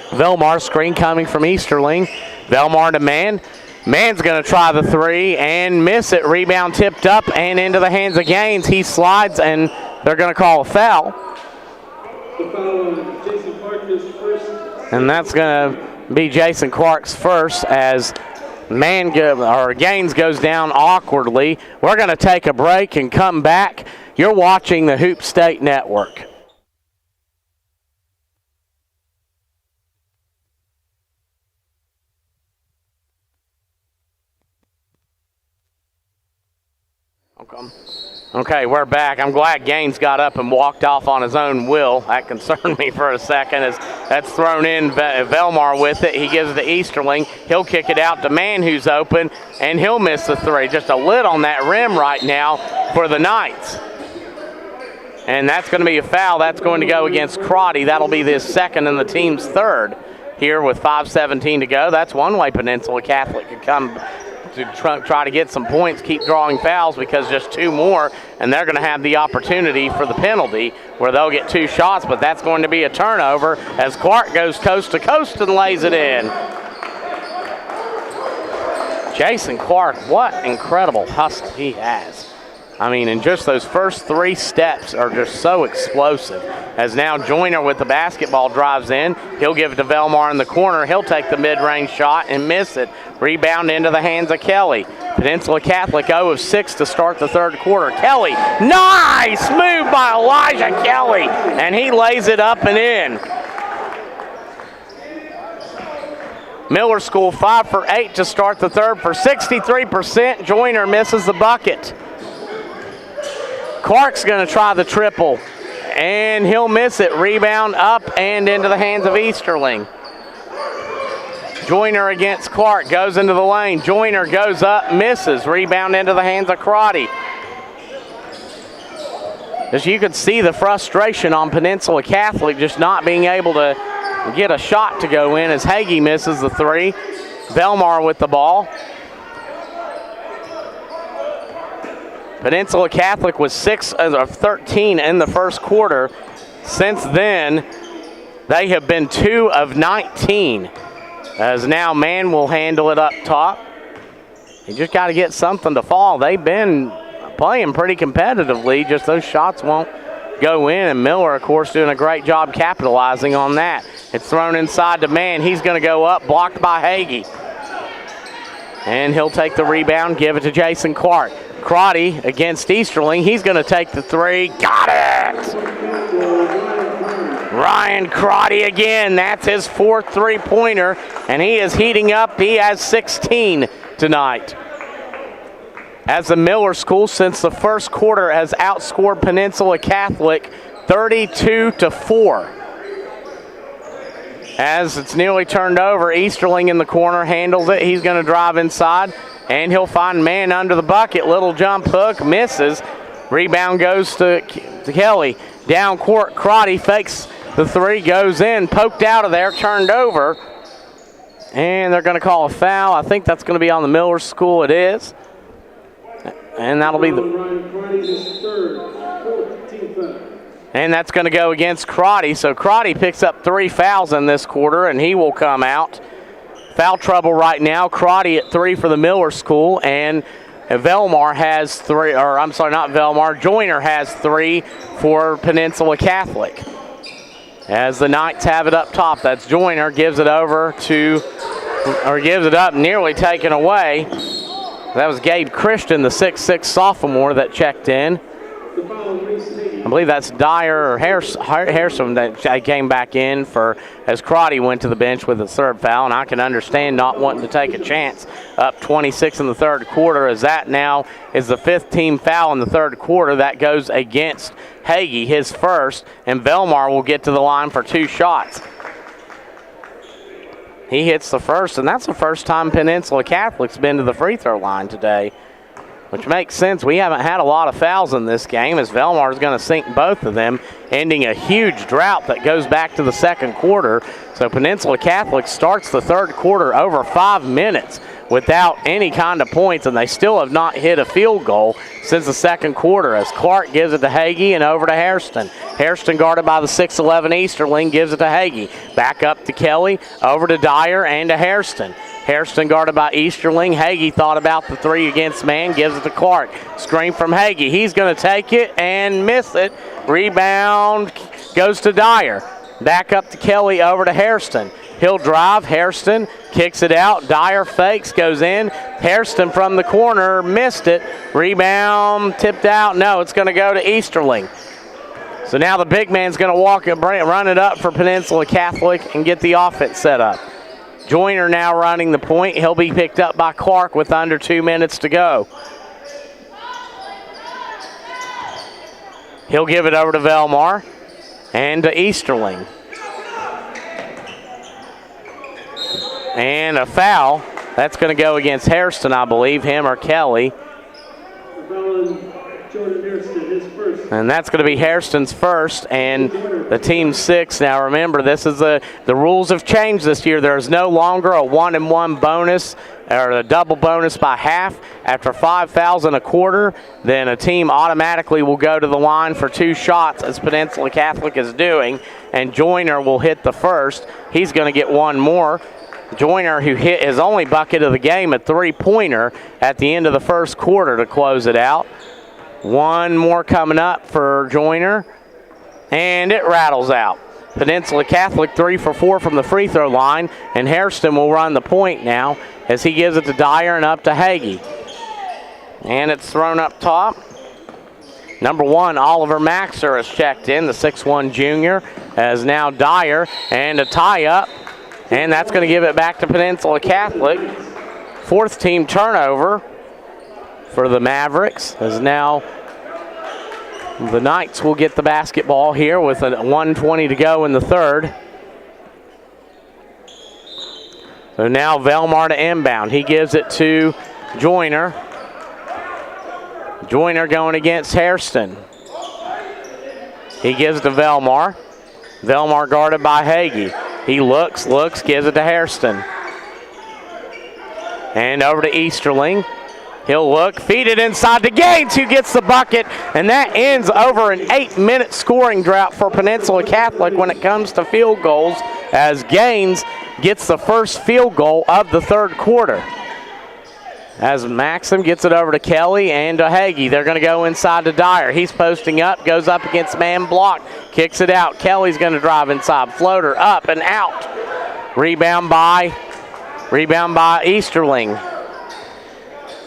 Velmar screen coming from Easterling. Velmar to Mann. Mann's going to try the three and miss it. Rebound tipped up and into the hands of Gaines. He slides, and they're going to call a foul. And that's going to be Jason Clark's first as Gaines goes down awkwardly. We're going to take a break and come back. You're watching the Hoop State Network. Okay, we're back. I'm glad Gaines got up and walked off on his own will. That concerned me for a second as that's thrown in. Velmar with it. He gives it to Easterling. He'll kick it out to Mann, who's open, and he'll miss the three. Just a lid on that rim right now for the Knights. And that's going to be a foul. That's going to go against Crotty. That'll be the second and the team's third here with 5:17 to go. That's one way Peninsula Catholic could come to try to get some points, keep drawing fouls, because just 2 more, and they're going to have the opportunity for the penalty where they'll get 2 shots, but that's going to be a turnover as Clark goes coast to coast and lays it in. Jason Clark, what incredible hustle he has. I mean, and just those first 3 steps are just so explosive. As now Joyner with the basketball drives in. He'll give it to Velmar in the corner. He'll take the mid-range shot and miss it. Rebound into the hands of Kelly. Peninsula Catholic 0 of 6 to start the third quarter. Kelly, nice move by Elijah Kelly, and he lays it up and in. Miller School 5 for 8 to start the third for 63%. Joyner misses the bucket. Clark's going to try the triple, and he'll miss it. Rebound up and into the hands of Easterling. Joyner against Clark, goes into the lane. Joyner goes up, misses. Rebound into the hands of Crotty. As you can see the frustration on Peninsula Catholic just not being able to get a shot to go in as Hagee misses the three. Velmar with the ball. Peninsula Catholic was 6 of 13 in the first quarter. Since then, they have been 2 of 19. As now Mann will handle it up top. You just got to get something to fall. They've been playing pretty competitively, just those shots won't go in, and Miller, of course, doing a great job capitalizing on that. It's thrown inside to man. He's going to go up, blocked by Hagee. And he'll take the rebound, give it to Jason Clark. Crotty against Easterling. He's going to take the three. Got it! Ryan Crotty again. That's his fourth three-pointer, and he is heating up. He has 16 tonight. As the Miller School, since the first quarter, has outscored Peninsula Catholic 32-4. As it's nearly turned over, Easterling in the corner handles it. He's going to drive inside, and he'll find man under the bucket. Little jump hook, misses. Rebound goes to Kelly. Down court, Crotty fakes the three, goes in, poked out of there, turned over. And they're going to call a foul. I think that's going to be on the Miller School. It is. And that'll be and that's going to go against Crotty. So Crotty picks up 3 fouls in this quarter, and he will come out. Foul trouble right now. Crotty at 3 for the Miller School, and Velmar has 3, or I'm sorry, not Velmar. Joyner has 3 for Peninsula Catholic. As the Knights have it up top, that's Joyner, gives it over to, or gives it up, nearly taken away. That was Gabe Christian, the 6'6 sophomore that checked in. I believe that's Dyer or Harrison that came back in for as Crotty went to the bench with his third foul, and I can understand not wanting to take a chance. Up 26 in the third quarter, as that now is the 5th team foul in the third quarter. That goes against Hagee, his first, and Velmar will get to the line for 2 shots. He hits the first, and that's the first time Peninsula Catholic's been to the free throw line today, which makes sense. We haven't had a lot of fouls in this game, as Velmar is going to sink both of them, ending a huge drought that goes back to the second quarter. So Peninsula Catholic starts the third quarter over 5 minutes without any kind of points, and they still have not hit a field goal since the second quarter, as Clark gives it to Hagee and over to Hairston. Hairston guarded by the 6'11 Easterling, gives it to Hagee. Back up to Kelly, over to Dyer and to Hairston. Hairston guarded by Easterling. Hagee thought about the 3 against man, gives it to Clark. Screen from Hagee. He's going to take it and miss it. Rebound goes to Dyer. Back up to Kelly, over to Hairston. He'll drive. Hairston kicks it out. Dyer fakes, goes in. Hairston from the corner, missed it. Rebound tipped out. No, it's going to go to Easterling. So now the big man's going to walk and run it up for Peninsula Catholic and get the offense set up. Joyner now running the point. He'll be picked up by Clark with under 2 minutes to go. He'll give it over to Velmar and to Easterling. And a foul. That's going to go against Hairston, I believe, him or Kelly. And that's going to be Hairston's first and the team's 6. Now remember, this is the rules have changed this year. There is no longer a 1-and-1 bonus or a double bonus by half. After 5 fouls in a quarter, then a team automatically will go to the line for 2 shots, as Peninsula Catholic is doing, and Joyner will hit the first. He's going to get 1 more. Joyner, who hit his only bucket of the game, a 3-pointer at the end of the first quarter to close it out. 1 more coming up for Joyner, and it rattles out. Peninsula Catholic 3 for 4 from the free throw line, and Hairston will run the point now as he gives it to Dyer and up to Hagee. And it's thrown up top. Number 1, Oliver Maxer has checked in, the 6'1 junior, as now Dyer, and a tie-up. And that's going to give it back to Peninsula Catholic. 4th team turnover for the Mavericks, as now the Knights will get the basketball here with a 1:20 to go in the third. So now Velmar to inbound. He gives it to Joyner. Joyner going against Hairston. He gives it to Velmar. Velmar guarded by Hagee. He looks, gives it to Hairston. And over to Easterling. He'll look, feed it inside to Gaines, who gets the bucket, and that ends over an 8-minute scoring drought for Peninsula Catholic when it comes to field goals, as Gaines gets the first field goal of the third quarter. As Maxim gets it over to Kelly and to Hagee. They're going to go inside to Dyer. He's posting up, goes up against man block, kicks it out. Kelly's going to drive inside. Floater up and out. Rebound by Easterling.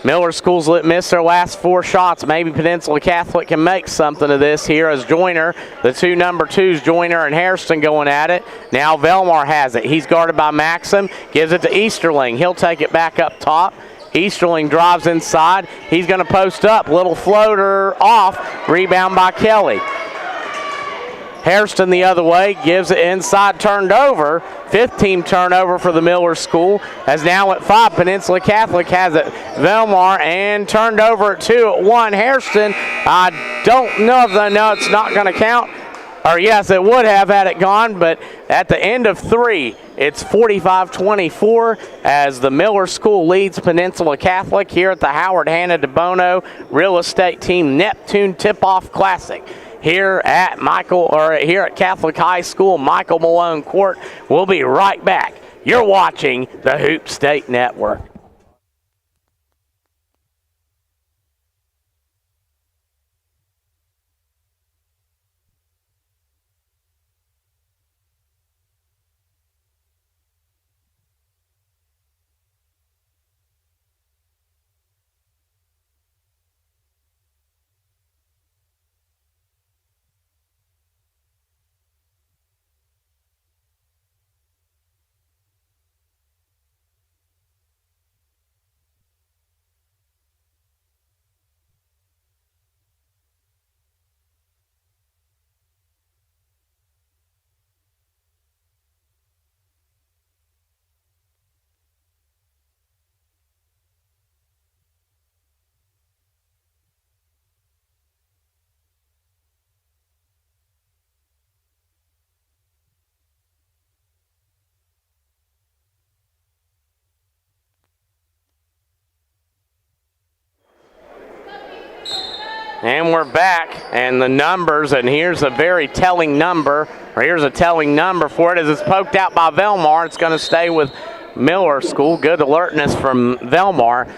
Miller School's missed their last 4 shots. Maybe Peninsula Catholic can make something of this here as Joyner, the 2 number 2s, Joyner and Hairston going at it. Now Velmar has it. He's guarded by Maxim, gives it to Easterling. He'll take it back up top. Easterling drives inside. He's going to post up. Little floater off. Rebound by Kelly. Hairston the other way, gives it inside, turned over. 5th team turnover for the Miller School. As now at 5, Peninsula Catholic has it. Velmar and turned over at 2 at 1. Hairston, I don't know if it's not going to count. Or yes, it would have had it gone, but at the end of 3, it's 45-24 as the Miller School leads Peninsula Catholic here at the Howard Hanna DeBono Real Estate Team Neptune Tip-Off Classic. Here at Catholic High School, Michael Malone Court. We'll be right back. You're watching the Hoop State Network. And we're back, and the numbers, and here's a very telling number, or here's a telling number for it as it's poked out by Velmar. It's going to stay with Miller School. Good alertness from Velmar,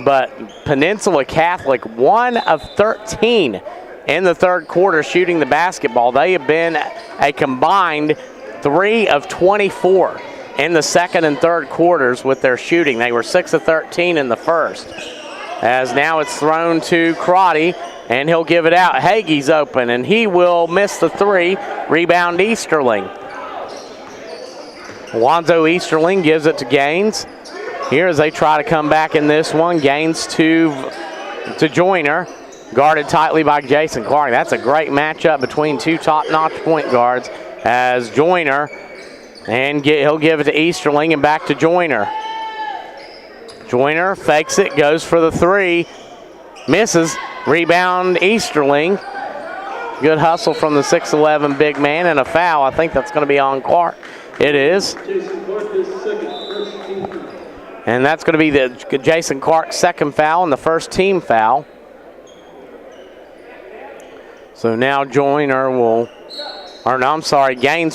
but Peninsula Catholic, 1 of 13 in the 3rd quarter shooting the basketball. They have been a combined 3 of 24 in the 2nd and 3rd quarters with their shooting. They were 6 of 13 in the 1st. As now it's thrown to Crotty, and he'll give it out. Hagee's open, and he will miss the 3. Rebound Easterling. Alonzo Easterling gives it to Gaines. Here as they try to come back in this one. Gaines to Joyner. Guarded tightly by Jason Clark. That's a great matchup between 2 top-notch point guards as Joyner. And he'll give it to Easterling and back to Joyner. Joyner fakes it, goes for the 3. Misses. Rebound Easterling. Good hustle from the 6'11" big man and a foul. I think that's going to be on Clark. It is. Jason Clark is second, first team foul. And that's going to be the Jason Clark's 2nd foul and the 1st team foul. So now Gaines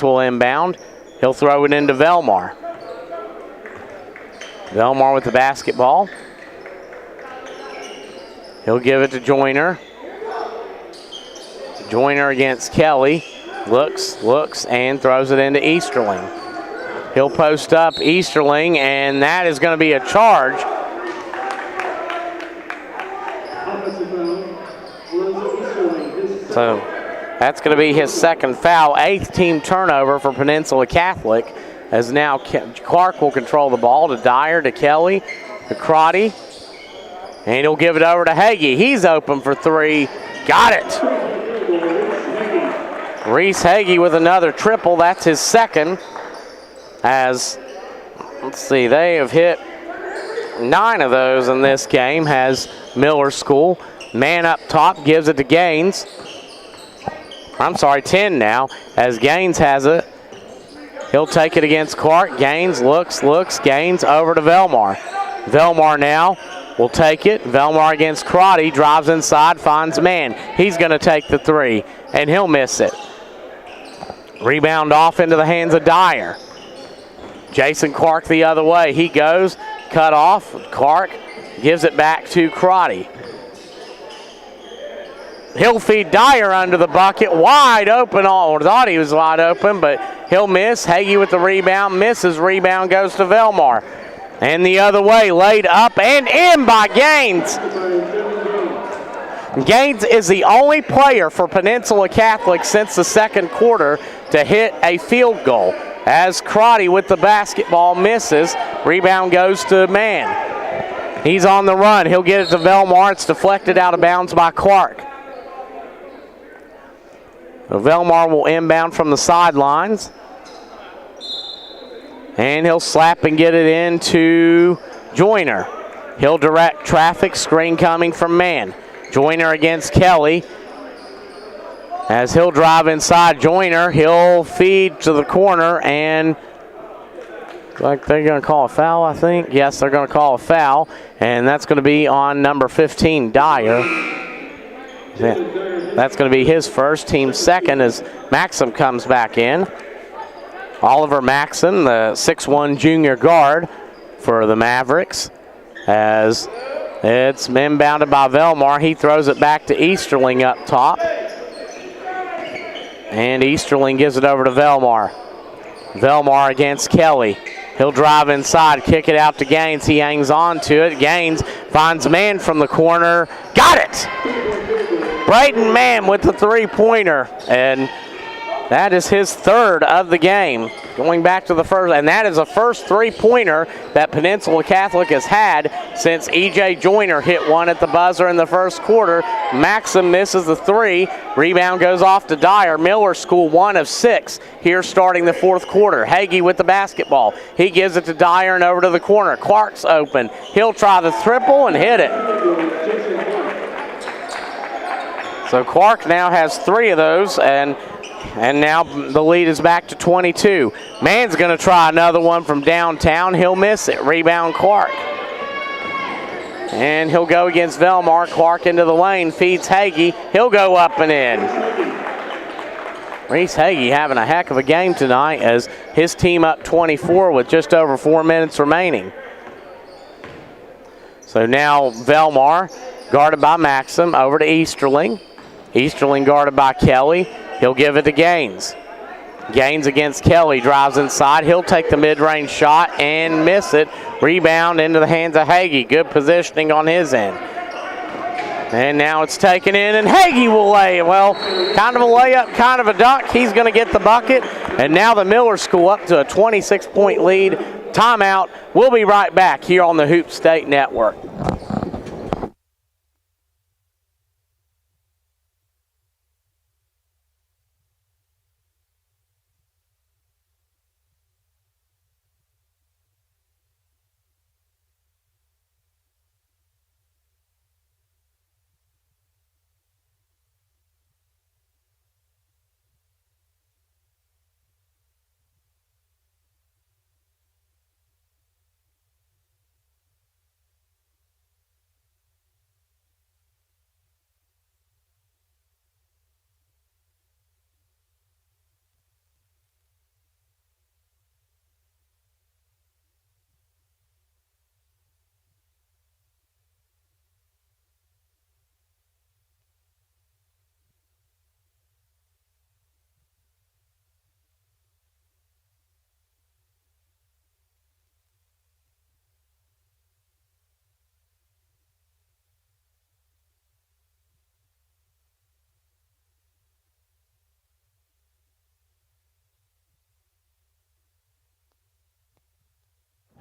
will inbound. He'll throw it into Velmar. Velmar with the basketball. He'll give it to Joyner. Joyner against Kelly. Looks, and throws it into Easterling. He'll post up Easterling, and that is going to be a charge. So that's going to be his 2nd foul. 8th team turnover for Peninsula Catholic, as now Clark will control the ball to Dyer, to Kelly, to Crotty. And he'll give it over to Hagee. He's open for 3. Got it. Reese Hagee with another triple. That's his 2nd. As, let's see, they have hit 9 of those in this game, has Miller School. Man up top, gives it to Gaines. 10 now, as Gaines has it. He'll take it against Clark. Gaines looks, Gaines over to Velmar. Velmar now will take it. Velmar against Crotty, drives inside, finds man. He's going to take the 3, and he'll miss it. Rebound off into the hands of Dyer. Jason Clark the other way. He goes, cut off. Clark gives it back to Crotty. He'll feed Dyer under the bucket, wide open. Thought he was wide open, but he'll miss. Hagee with the rebound, misses. Rebound goes to Velmar. And the other way, laid up and in by Gaines. Gaines is the only player for Peninsula Catholic since the second quarter to hit a field goal. As Crotty with the basketball misses, rebound goes to Mann. He's on the run. He'll get it to Velmar. It's deflected out of bounds by Clark. Velmar will inbound from the sidelines. And he'll slap and get it into Joyner. He'll direct traffic, screen coming from Mann. Joyner against Kelly. As he'll drive inside Joyner, he'll feed to the corner, and like they're going to call a foul, I think. Yes, they're going to call a foul, and that's going to be on number 15, Dyer. That's going to be his first, team second, as Maxim comes back in. Oliver Maxim, the 6'1 junior guard for the Mavericks, as it's inbounded by Velmar. He throws it back to Easterling up top. And Easterling gives it over to Velmar. Velmar against Kelly. He'll drive inside, kick it out to Gaines. He hangs on to it. Gaines finds Mann from the corner. Got it! Braden Mann with the three-pointer. And that is his third of the game. Going back to the first, and that is the first three-pointer that Peninsula Catholic has had since E.J. Joyner hit one at the buzzer in the first quarter. Maxim misses the three. Rebound goes off to Dyer. Miller School 1 of 6 here starting the fourth quarter. Hagee with the basketball. He gives it to Dyer and over to the corner. Clark's open. He'll try the triple and hit it. So Clark now has 3 of those, and now the lead is back to 22. Mann's going to try another one from downtown. He'll miss it. Rebound Clark. And he'll go against Velmar. Clark into the lane, feeds Hagee. He'll go up and in. Reese Hagee having a heck of a game tonight as his team up 24 with just over 4 minutes remaining. So now Velmar guarded by Maxim over to Easterling. Easterling guarded by Kelly. He'll give it to Gaines. Gaines against Kelly, drives inside. He'll take the mid-range shot and miss it. Rebound into the hands of Hagee. Good positioning on his end. And now it's taken in, and Hagee will lay it. Well, kind of a layup, kind of a dunk. He's going to get the bucket. And now the Miller School up to a 26-point lead. Timeout. We'll be right back here on the Hoop State Network.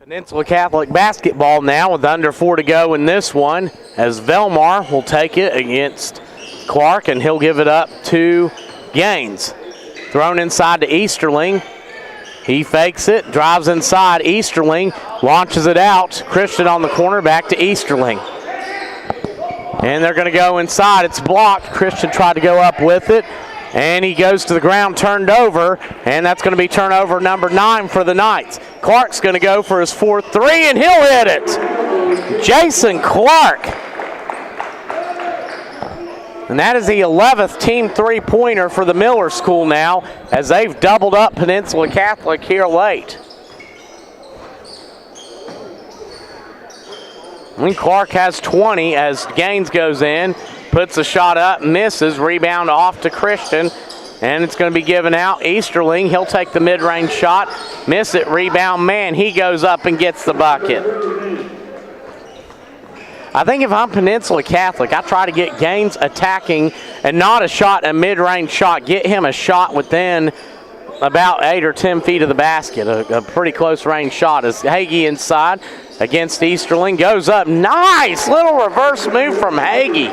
Peninsula Catholic basketball now with under 4 to go in this one, as Velmar will take it against Clark, and he'll give it up to Gaines. Thrown inside to Easterling. He fakes it, drives inside. Easterling launches it out. Christian on the corner, back to Easterling. And they're going to go inside. It's blocked. Christian tried to go up with it, and he goes to the ground, turned over, and that's going to be turnover number 9 for the Knights. Clark's going to go for his 4th three, and he'll hit it. Jason Clark. And that is the 11th team three-pointer for the Miller School now, as they've doubled up Peninsula Catholic here late. Clark has 20 as Gaines goes in, puts a shot up, misses, rebound off to Christian, and it's going to be given out. Easterling, he'll take the mid-range shot, miss it, rebound, man, he goes up and gets the bucket. I think if I'm Peninsula Catholic, I try to get Gaines attacking and not a shot, a mid-range shot, get him a shot within about 8 or 10 feet of the basket, a pretty close range shot as Hagee inside against Easterling, goes up, nice little reverse move from Hagee.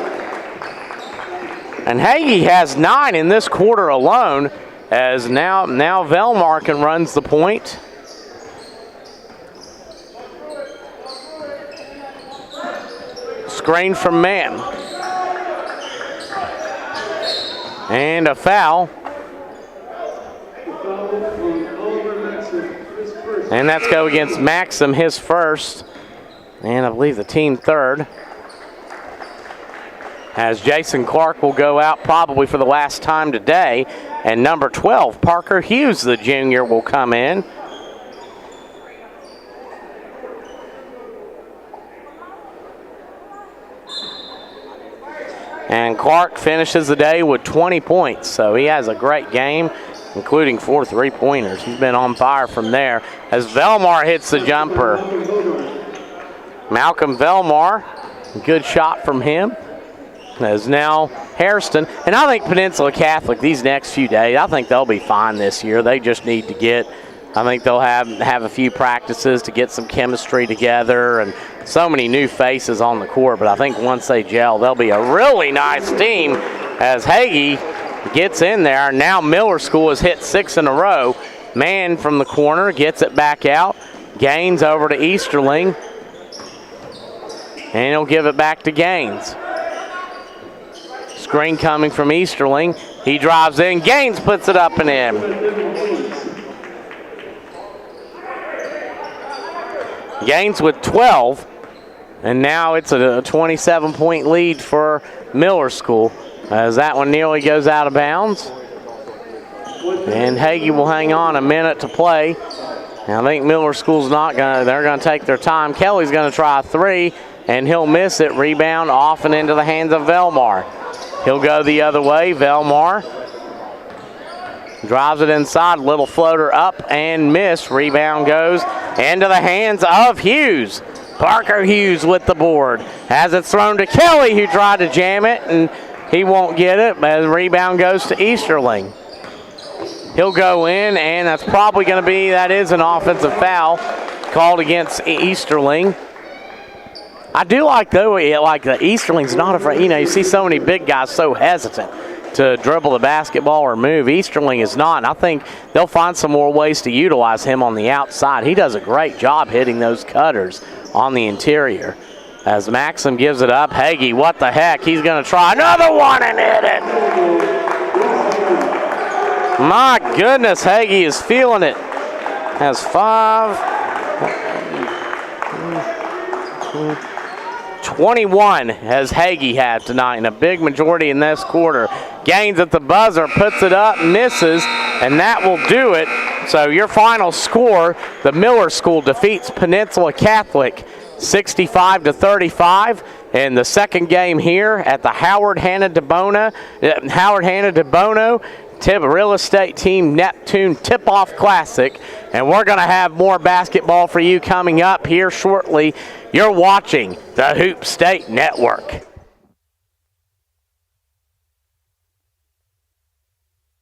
And Hagee has 9 in this quarter alone as now Velmarkin runs the point. Screen from Mann. And a foul. And that's go against Maxim, his first, and I believe the team third. As Jason Clark will go out probably for the last time today, and number 12, Parker Hughes, the junior, will come in. And Clark finishes the day with 20 points, so he has a great game, including 4 3-pointers. He's been on fire from there as Velmar hits the jumper. Malcolm Velmar, good shot from him. As now Hairston, and I think Peninsula Catholic these next few days, I think they'll be fine this year. They just need to get, I think they'll have a few practices to get some chemistry together and so many new faces on the court, but I think once they gel, they'll be a really nice team as Hagee gets in there. Now Miller School has hit 6 in a row. Mann from the corner gets it back out. Gaines over to Easterling. And he'll give it back to Gaines. Screen coming from Easterling. He drives in. Gaines puts it up and in. Gaines with 12. And now it's a 27-point lead for Miller School as that one nearly goes out of bounds. And Hagee will hang on, a minute to play. And I think Miller School's not going to, they're going to take their time. Kelly's going to try a 3, and he'll miss it. Rebound off and into the hands of Velmar. He'll go the other way. Velmar drives it inside, little floater up and miss. Rebound goes into the hands of Hughes. Parker Hughes with the board. Has it thrown to Kelly, who tried to jam it, and he won't get it. But the rebound goes to Easterling. He'll go in, and that's probably going to be, that is an offensive foul called against Easterling. I do like, though, like the Easterling's not afraid. You know, you see so many big guys so hesitant to dribble the basketball or move. Easterling is not, and I think they'll find some more ways to utilize him on the outside. He does a great job hitting those cutters on the interior. As Maxim gives it up, Hagee, what the heck? He's going to try another one and hit it. My goodness, Hagee is feeling it. Has 21 as Hagee had tonight, and a big majority in this quarter. Gaines at the buzzer, puts it up, misses, and that will do it. So your final score, the Miller School defeats Peninsula Catholic 65-35 in the second game here at the Howard Hanna de Bono Real Estate Team Neptune Tip-Off Classic. And we're going to have more basketball for you coming up here shortly. You're watching the Hoop State Network.